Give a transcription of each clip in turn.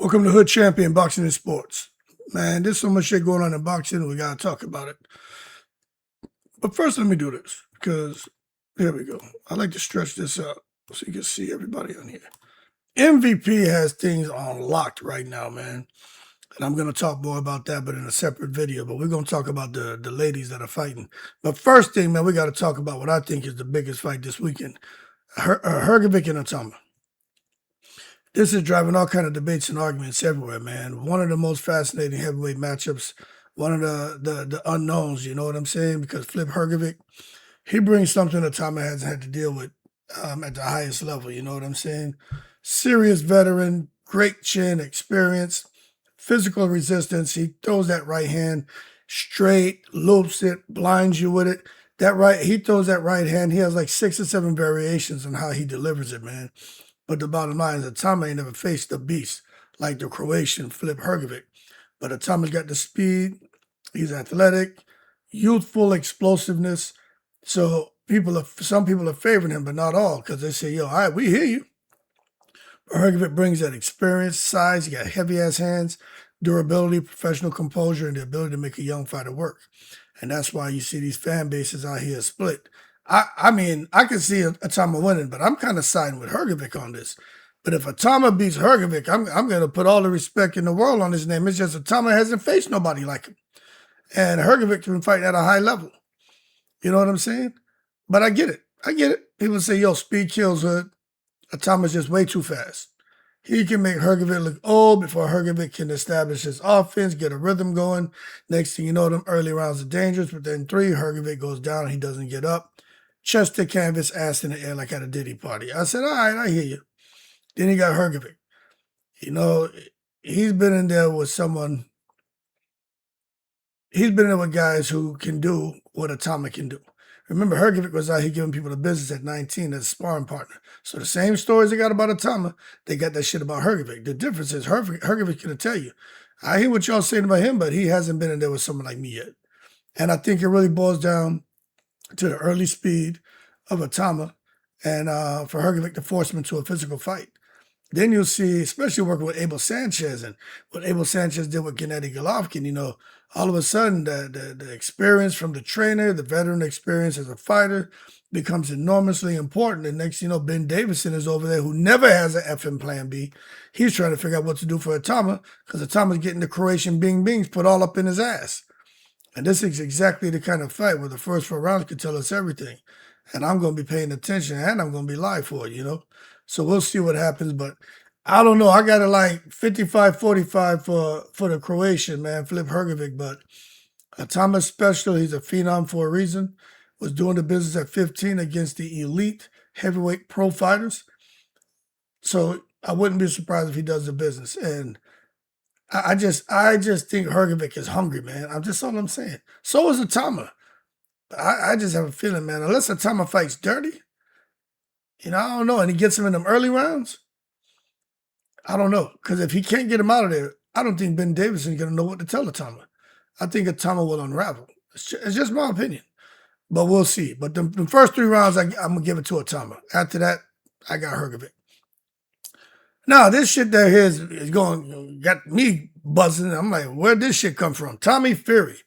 Welcome to Hood Champion Boxing and Sports. Man, there's so much shit going on in boxing, we gotta talk about it. But first, let me do this, because here we go. I like to stretch this out so you can see everybody on here. MVP has things on locked right now, man. And I'm going to talk more about that, but in a separate video. But we're going to talk about the ladies that are fighting. But first thing, man, we got to talk about what I think is the biggest fight this weekend. Hrgovic and Itauma. This is driving all kind of debates and arguments everywhere, man. One of the most fascinating heavyweight matchups, one of the unknowns, you know what I'm saying? Because Filip Hrgovic, he brings something that Itauma hasn't had to deal with at the highest level, you know what I'm saying? Serious veteran, great chin, experience, physical resistance. He throws that right hand straight, loops it, blinds you with it. He throws that right hand. He has like 6 or 7 variations on how he delivers it, man. But the bottom line is Itauma ain't never faced a beast like the Croatian Filip Hrgovic. But Itauma's got the speed. He's athletic, youthful explosiveness. So some people are favoring him, but not all, because they say, yo, all right, we hear you. Hrgovic brings that experience, size. He got heavy-ass hands, durability, professional composure, and the ability to make a young fighter work. And that's why you see these fan bases out here split. I mean, I can see Itauma winning, but I'm kind of siding with Hrgovic on this. But if Itauma beats Hrgovic, I'm going to put all the respect in the world on his name. It's just Itauma hasn't faced nobody like him. And Hrgovic's been fighting at a high level. You know what I'm saying? But I get it. People say, yo, speed kills Hood. Itauma's just way too fast. He can make Hrgovic look old before Hrgovic can establish his offense, get a rhythm going. Next thing you know, them early rounds are dangerous. But then 3, Hrgovic goes down and he doesn't get up. Chest to canvas, ass in the air like at a Diddy party. I said, all right, I hear you. Then he got Hrgovic. You know, he's been in there with someone. He's been in there with guys who can do what Itauma can do. Remember, Hrgovic was out here giving people the business at 19 as a sparring partner. So the same stories they got about Itauma, they got that shit about Hrgovic. The difference is Hrgovic can tell you, I hear what y'all saying about him, but he hasn't been in there with someone like me yet. And I think it really boils down to the early speed of Itauma and for Hrgovic to force him into a physical fight. Then you'll see, especially working with Abel Sanchez and what Abel Sanchez did with Gennady Golovkin, you know, all of a sudden the experience from the trainer, the veteran experience as a fighter becomes enormously important. And next, you know, Ben Davison is over there who never has an effing plan B. He's trying to figure out what to do for Itauma because Itauma's getting the Croatian bing bings put all up in his ass. And this is exactly the kind of fight where the first 4 rounds could tell us everything. And I'm going to be paying attention and I'm going to be live for it, you know. So we'll see what happens. But I don't know. I got it like 55-45 for the Croatian, man, Filip Hrgovic. But Itauma's special. He's a phenom for a reason. Was doing the business at 15 against the elite heavyweight pro fighters. So I wouldn't be surprised if he does the business. And I just think Hrgovic is hungry, man. That's all I'm saying. So is Itauma. I just have a feeling, man, unless Itauma fights dirty, you know, I don't know, and he gets him in them early rounds, I don't know. Because if he can't get him out of there, I don't think Ben Davison's going to know what to tell Itauma. I think Itauma will unravel. It's just my opinion. But we'll see. But the first 3 rounds, I'm going to give it to Itauma. After that, I got Hrgovic. Now, this shit that here is got me buzzing. I'm like, where'd this shit come from? Tommy Fury,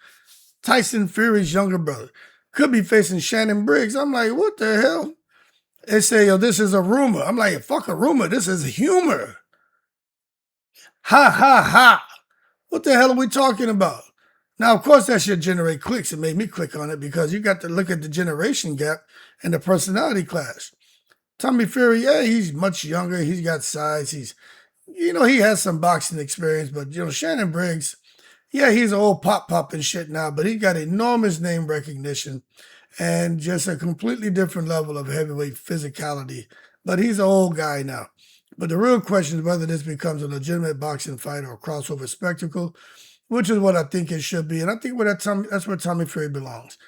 Tyson Fury's younger brother, could be facing Shannon Briggs. I'm like, what the hell? They say, yo, this is a rumor. I'm like, fuck a rumor. This is humor. Ha, ha, ha. What the hell are we talking about? Now, of course, that should generate clicks. It made me click on it because you got to look at the generation gap and the personality clash. Tommy Fury, yeah, he's much younger. He's got size. He has some boxing experience. But, you know, Shannon Briggs, yeah, he's an old pop and shit now, but he got enormous name recognition and just a completely different level of heavyweight physicality. But he's an old guy now. But the real question is whether this becomes a legitimate boxing fight or a crossover spectacle, which is what I think it should be. And I think that's where Tommy Fury belongs.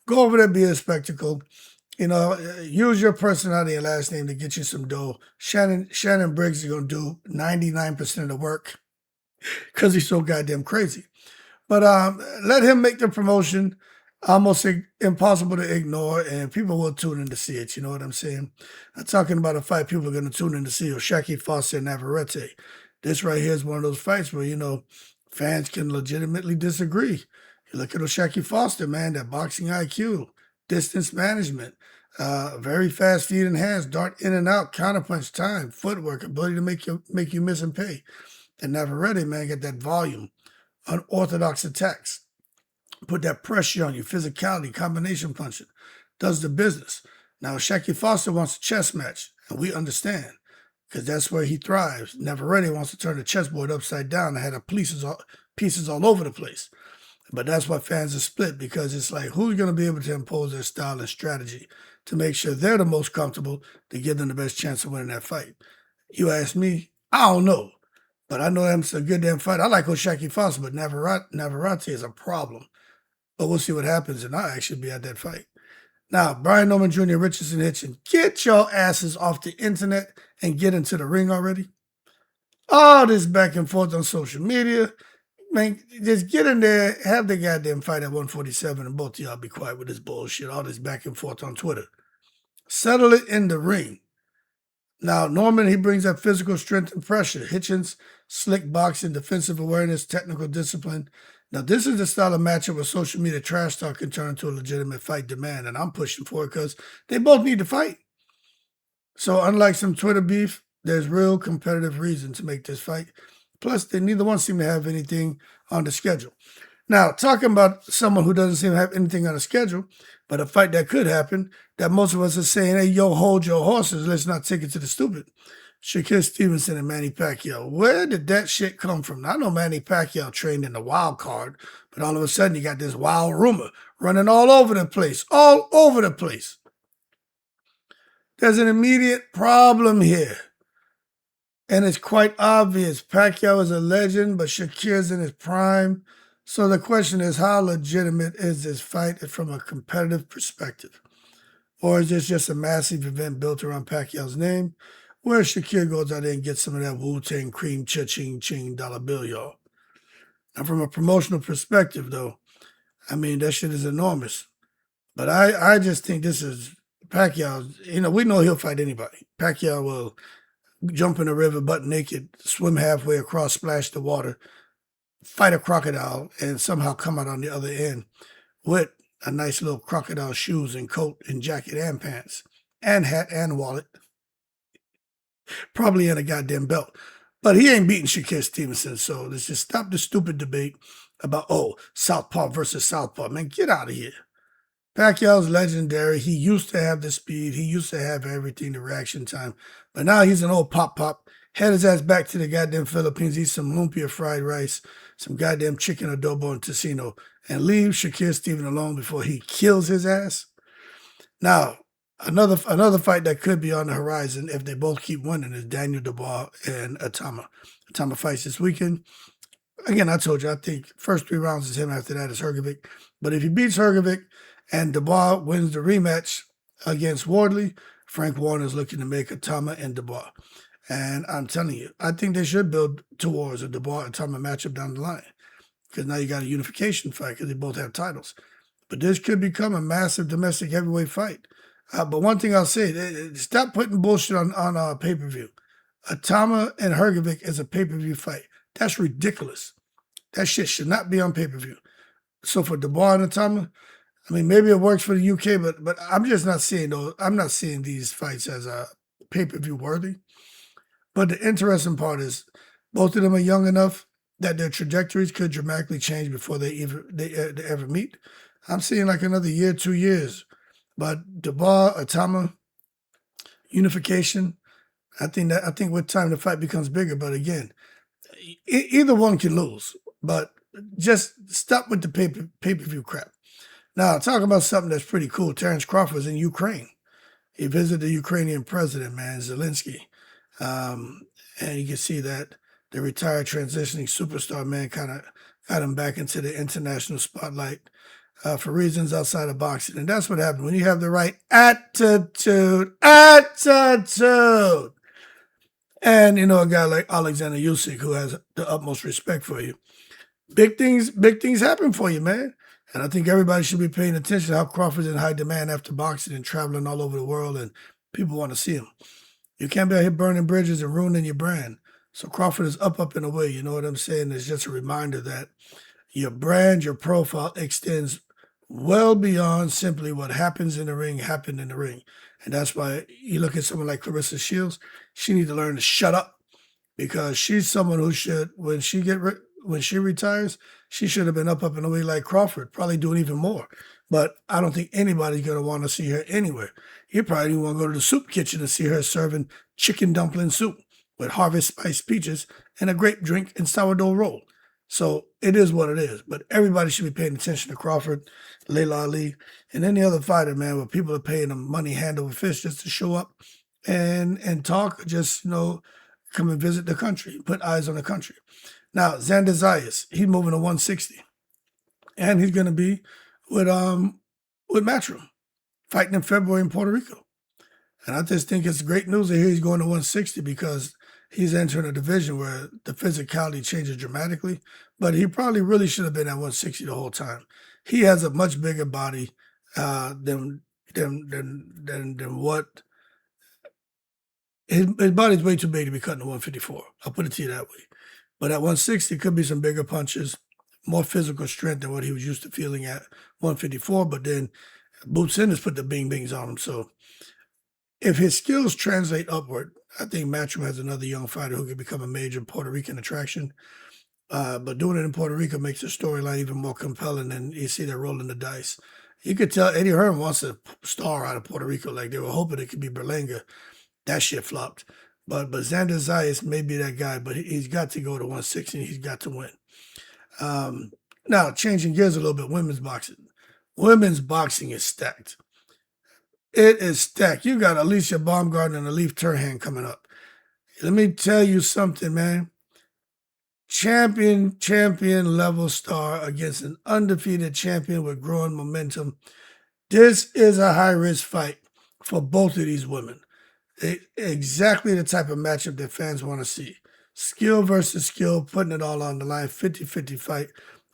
Go over there, be a spectacle. You know, use your personality and last name to get you some dough. Shannon Briggs is going to do 99% of the work because he's so goddamn crazy. But let him make the promotion almost impossible to ignore, and people will tune in to see it. You know what I'm saying? I'm talking about a fight people are going to tune in to see, Shakur and Navarrete. this right here is one of those fights where, fans can legitimately disagree. You look at O'Shaquie Foster, man, that boxing IQ, distance management, very fast feet and hands, dart in and out, counterpunch time, footwork, ability to make you miss and pay. And Navarrete, man, get that volume, unorthodox attacks, put that pressure on you, physicality, combination punching, does the business. Now, Shakur Foster wants a chess match, and we understand, because that's where he thrives. Navarrete wants to turn the chessboard upside down and have pieces all over the place. But that's why fans are split, because it's like, who's going to be able to impose their style and strategy to make sure they're the most comfortable to give them the best chance of winning that fight? You ask me, I don't know. But I know that's a good damn fight. I like O'Shaquie Foster, but Navarrete is a problem. But we'll see what happens, and I'll actually be at that fight. Now, Brian Norman Jr., Richardson Hitchins, get your asses off the internet and get into the ring already. All this back and forth on social media. Man, just get in there, have the goddamn fight at 147, and both of y'all be quiet with this bullshit, all this back and forth on Twitter. Settle it in the ring. Now, Norman, he brings up physical strength and pressure. Hitchens, slick boxing, defensive awareness, technical discipline. Now, this is the style of matchup where social media trash talk can turn into a legitimate fight demand, and I'm pushing for it because they both need to fight. So, unlike some Twitter beef, there's real competitive reason to make this fight. Plus, neither one seem to have anything on the schedule. Now, talking about someone who doesn't seem to have anything on the schedule, but a fight that could happen, that most of us are saying, hey, yo, hold your horses, let's not take it to the stupid. Shakur Stevenson and Manny Pacquiao. Where did that shit come from? I know Manny Pacquiao trained in the wild card, but all of a sudden you got this wild rumor running all over the place. All over the place. There's an immediate problem here. And it's quite obvious. Pacquiao is a legend, but Shakur's in his prime. So the question is, how legitimate is this fight from a competitive perspective? Or is this just a massive event built around Pacquiao's name, where Shakur goes out there and gets some of that Wu-Tang cream cha-ching ching dollar bill, y'all? Now, from a promotional perspective, though, I mean, that shit is enormous. But I just think this is Pacquiao. We know he'll fight anybody. Pacquiao will jump in the river butt naked, swim halfway across, splash the water, fight a crocodile, and somehow come out on the other end with a nice little crocodile shoes and coat and jacket and pants and hat and wallet. Probably in a goddamn belt. But he ain't beating Shakur Stevenson, so let's just stop the stupid debate about, Southpaw versus Southpaw. Man, get out of here. Pacquiao's legendary. He used to have the speed. He used to have everything, the reaction time. But now he's an old pop. Head his ass back to the goddamn Philippines, eat some lumpia fried rice, some goddamn chicken adobo and tocino, and leave Shakur Stevenson alone before he kills his ass. Now, another fight that could be on the horizon if they both keep winning is Daniel Dubois and Itauma. Itauma fights this weekend. Again, I told you, I think first 3 rounds is him, after that is Hrgovic. But if he beats Hrgovic and Dubois wins the rematch against Wardley, Frank Warner's looking to make Itauma and Dubois. And I'm telling you, I think they should build towards a Dubois-Itauma matchup down the line, because now you got a unification fight because they both have titles. But this could become a massive domestic heavyweight fight. But one thing I'll say, stop putting bullshit on pay-per-view. Itauma and Hrgovic is a pay-per-view fight. That's ridiculous. That shit should not be on pay-per-view. So for Dubois and Itauma, I mean, maybe it works for the UK, but I'm just not seeing those. I'm not seeing these fights as a pay-per-view worthy. But the interesting part is both of them are young enough that their trajectories could dramatically change before they ever meet. I'm seeing like another year, 2 years. But Dubois, Itauma, unification, I think with time the fight becomes bigger. But again, either one can lose. But just stop with the pay-per-view crap. Now, talking about something that's pretty cool, Terence Crawford is in Ukraine. He visited the Ukrainian president, man, Zelensky. And you can see that the retired transitioning superstar, man, kind of got him back into the international spotlight for reasons outside of boxing. And that's what happened when you have the right attitude. And, a guy like Alexander Usyk, who has the utmost respect for you. Big things happen for you, man. And I think everybody should be paying attention to how Crawford's in high demand after boxing and traveling all over the world, and people want to see him. You can't be out here burning bridges and ruining your brand. So Crawford is up and away. You know what I'm saying? It's just a reminder that your brand, your profile extends well beyond simply what happens in the ring happened in the ring. And that's why you look at someone like Claressa Shields, she needs to learn to shut up, because she's someone who should, when she retires, she should have been up and away like Crawford, probably doing even more. But I don't think anybody's going to want to see her anywhere. You probably even want to go to the soup kitchen and see her serving chicken dumpling soup with harvest spiced peaches and a grape drink and sourdough roll. So it is what it is. But everybody should be paying attention to Crawford, Layla Ali, and any other fighter, man, where people are paying them money hand over fist just to show up and talk, just, come and visit the country, put eyes on the country. Now, Xander Zayas, he's moving to 160. And he's going to be with Matchroom, fighting in February in Puerto Rico. And I just think it's great news to hear he's going to 160, because he's entering a division where the physicality changes dramatically. But he probably really should have been at 160 the whole time. He has a much bigger body than what his body's way too big to be cutting to 154. I'll put it to you that way. But at 160, could be some bigger punches, more physical strength than what he was used to feeling at 154. But then Boots Sanders put the bing-bings on him. So if his skills translate upward, I think Matchroom has another young fighter who could become a major Puerto Rican attraction. But doing it in Puerto Rico makes the storyline even more compelling, and you see they're rolling the dice. You could tell Eddie Hearn wants a star out of Puerto Rico. Like, they were hoping it could be Berlanga. That shit flopped. But Xander Zayas may be that guy, but he's got to go to 160, and he's got to win. Now, changing gears a little bit, women's boxing. Women's boxing is stacked. It is stacked. You got Alycia Baumgardner and Elif Turhan coming up. Let me tell you something, man. Champion level star against an undefeated champion with growing momentum. This is a high-risk fight for both of these women. Exactly the type of matchup that fans want to see. Skill versus skill, putting it all on the line, 50-50 fight,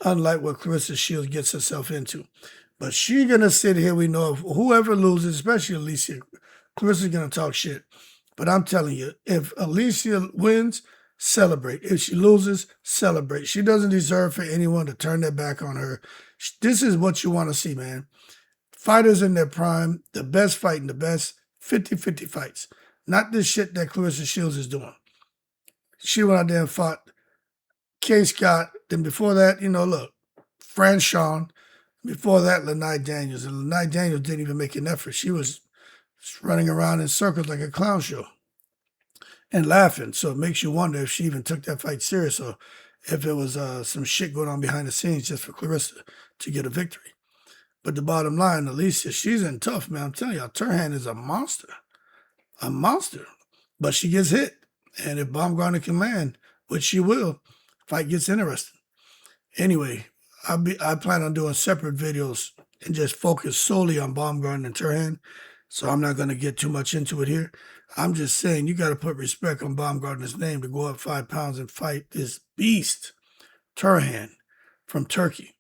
unlike what Claressa Shields gets herself into. But she's going to sit here, we know, if whoever loses, especially Alycia, Claressa's going to talk shit. But I'm telling you, if Alycia wins, celebrate. If she loses, celebrate. She doesn't deserve for anyone to turn their back on her. This is what you want to see, man. Fighters in their prime, the best fighting the best, 50-50 fights. Not this shit that Claressa Shields is doing. She went out there and fought Kay Scott. Then before that, look, Fran Sean. Before that, Lanai Daniels. And Lanai Daniels didn't even make an effort. She was running around in circles like a clown show and laughing. So it makes you wonder if she even took that fight serious, or if it was some shit going on behind the scenes just for Claressa to get a victory. But the bottom line, Alycia, she's in tough, man. I'm telling y'all, Turhan is a monster. A monster. But she gets hit. And if Baumgardner can land, which she will, fight gets interesting. Anyway, I plan on doing separate videos and just focus solely on Baumgardner and Turhan. So I'm not going to get too much into it here. I'm just saying, you got to put respect on Baumgardner's name to go up 5 pounds and fight this beast, Turhan, from Turkey.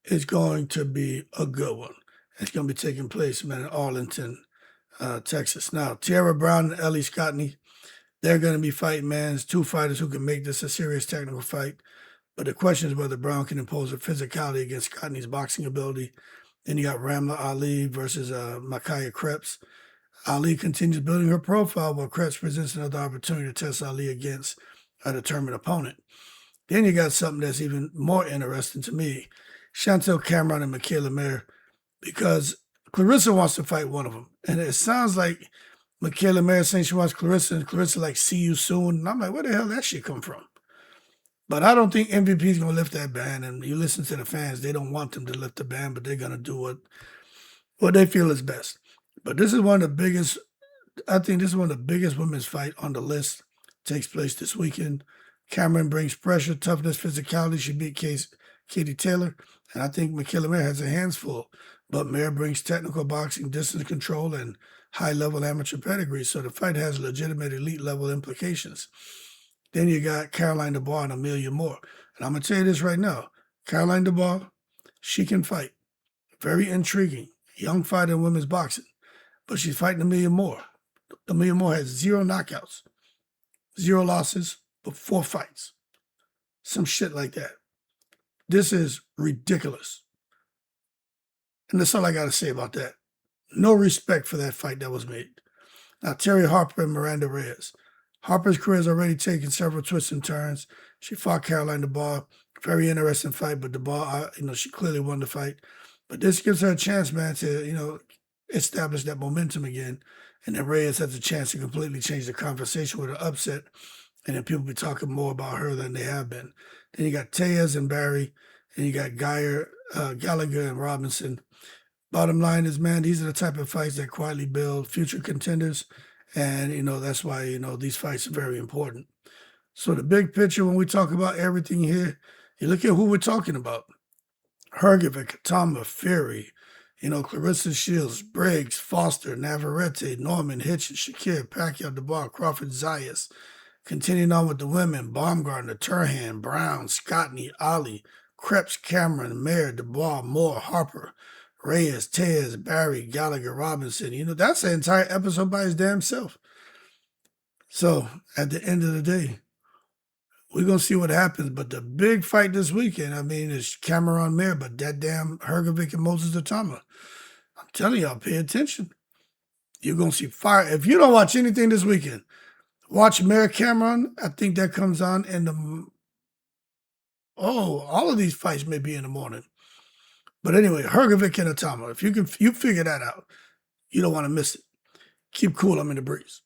It's going to be a good one. It's going to be taking place, man, in Arlington, Texas. Now, Tiara Brown and Ellie Scotney, they're going to be fighting, man. It's two fighters who can make this a serious technical fight. But the question is whether Brown can impose a physicality against Scotney's boxing ability. Then you got Ramla Ali versus Mikiah Kreps. Ali continues building her profile, while Kreps presents another opportunity to test Ali against a determined opponent. Then you got something that's even more interesting to me. Chantel Cameron and Mikaela Mayer, because Claressa wants to fight one of them. And it sounds like Mikaela Mayer saying she wants Claressa, and Claressa like, see you soon. And I'm like, where the hell that shit come from? But I don't think MVP is going to lift that ban. And you listen to the fans, they don't want them to lift the ban, but they're going to do what they feel is best. But this is one of the biggest, I think this is one of the biggest women's fight on the list. Takes place this weekend. Cameron brings pressure, toughness, physicality. She beat Katie Taylor. And I think Mikaela Mayer has her hands full. But Mayer brings technical boxing, distance control, and high-level amateur pedigree. So the fight has legitimate elite-level implications. Then you got Caroline Dubois and Amelia Moore. And I'm going to tell you this right now. Caroline Dubois, she can fight. Very intriguing. Young fighter in women's boxing. But she's fighting Amelia Moore. Amelia Moore has 0 knockouts, 0 losses, with 4 fights. Some shit like that. This is ridiculous. And that's all I got to say about that. No respect for that fight that was made. Now, Terry Harper and Miranda Reyes. Harper's career has already taken several twists and turns. She fought Caroline Dubois. Very interesting fight, but Dubois, she clearly won the fight. But this gives her a chance, man, to, establish that momentum again. And then Reyes has a chance to completely change the conversation with an upset. And then people be talking more about her than they have been. Then you got Tejas and Barry. And you got Gallagher and Robinson. Bottom line is, man, these are the type of fights that quietly build future contenders. And, that's why, these fights are very important. So the big picture, when we talk about everything here, you look at who we're talking about. Hrgovic, Itauma, Fury, Clarissa Shields, Briggs, Foster, Navarrete, Norman, Hitchens, Shakur, Pacquiao, Dubois, Crawford, Zayas. Continuing on with the women, Baumgardner, Turhan, Brown, Scotney, Ellie, Kreps, Cameron, Mayer, Dubois, Moore, Harper, Reyes, Tejas, Barry, Gallagher, Robinson. That's an entire episode by his damn self. So at the end of the day, we're going to see what happens. But the big fight this weekend, is Cameron Mayer, but that damn Hrgovic and Moses Itauma. I'm telling y'all, pay attention. You're going to see fire. If you don't watch anything this weekend, watch Mayer Cameron. I think that comes on in the... all of these fights may be in the morning. But anyway, Hrgovic and Itauma. If you figure that out, you don't want to miss it. Keep cool. I'm in the breeze.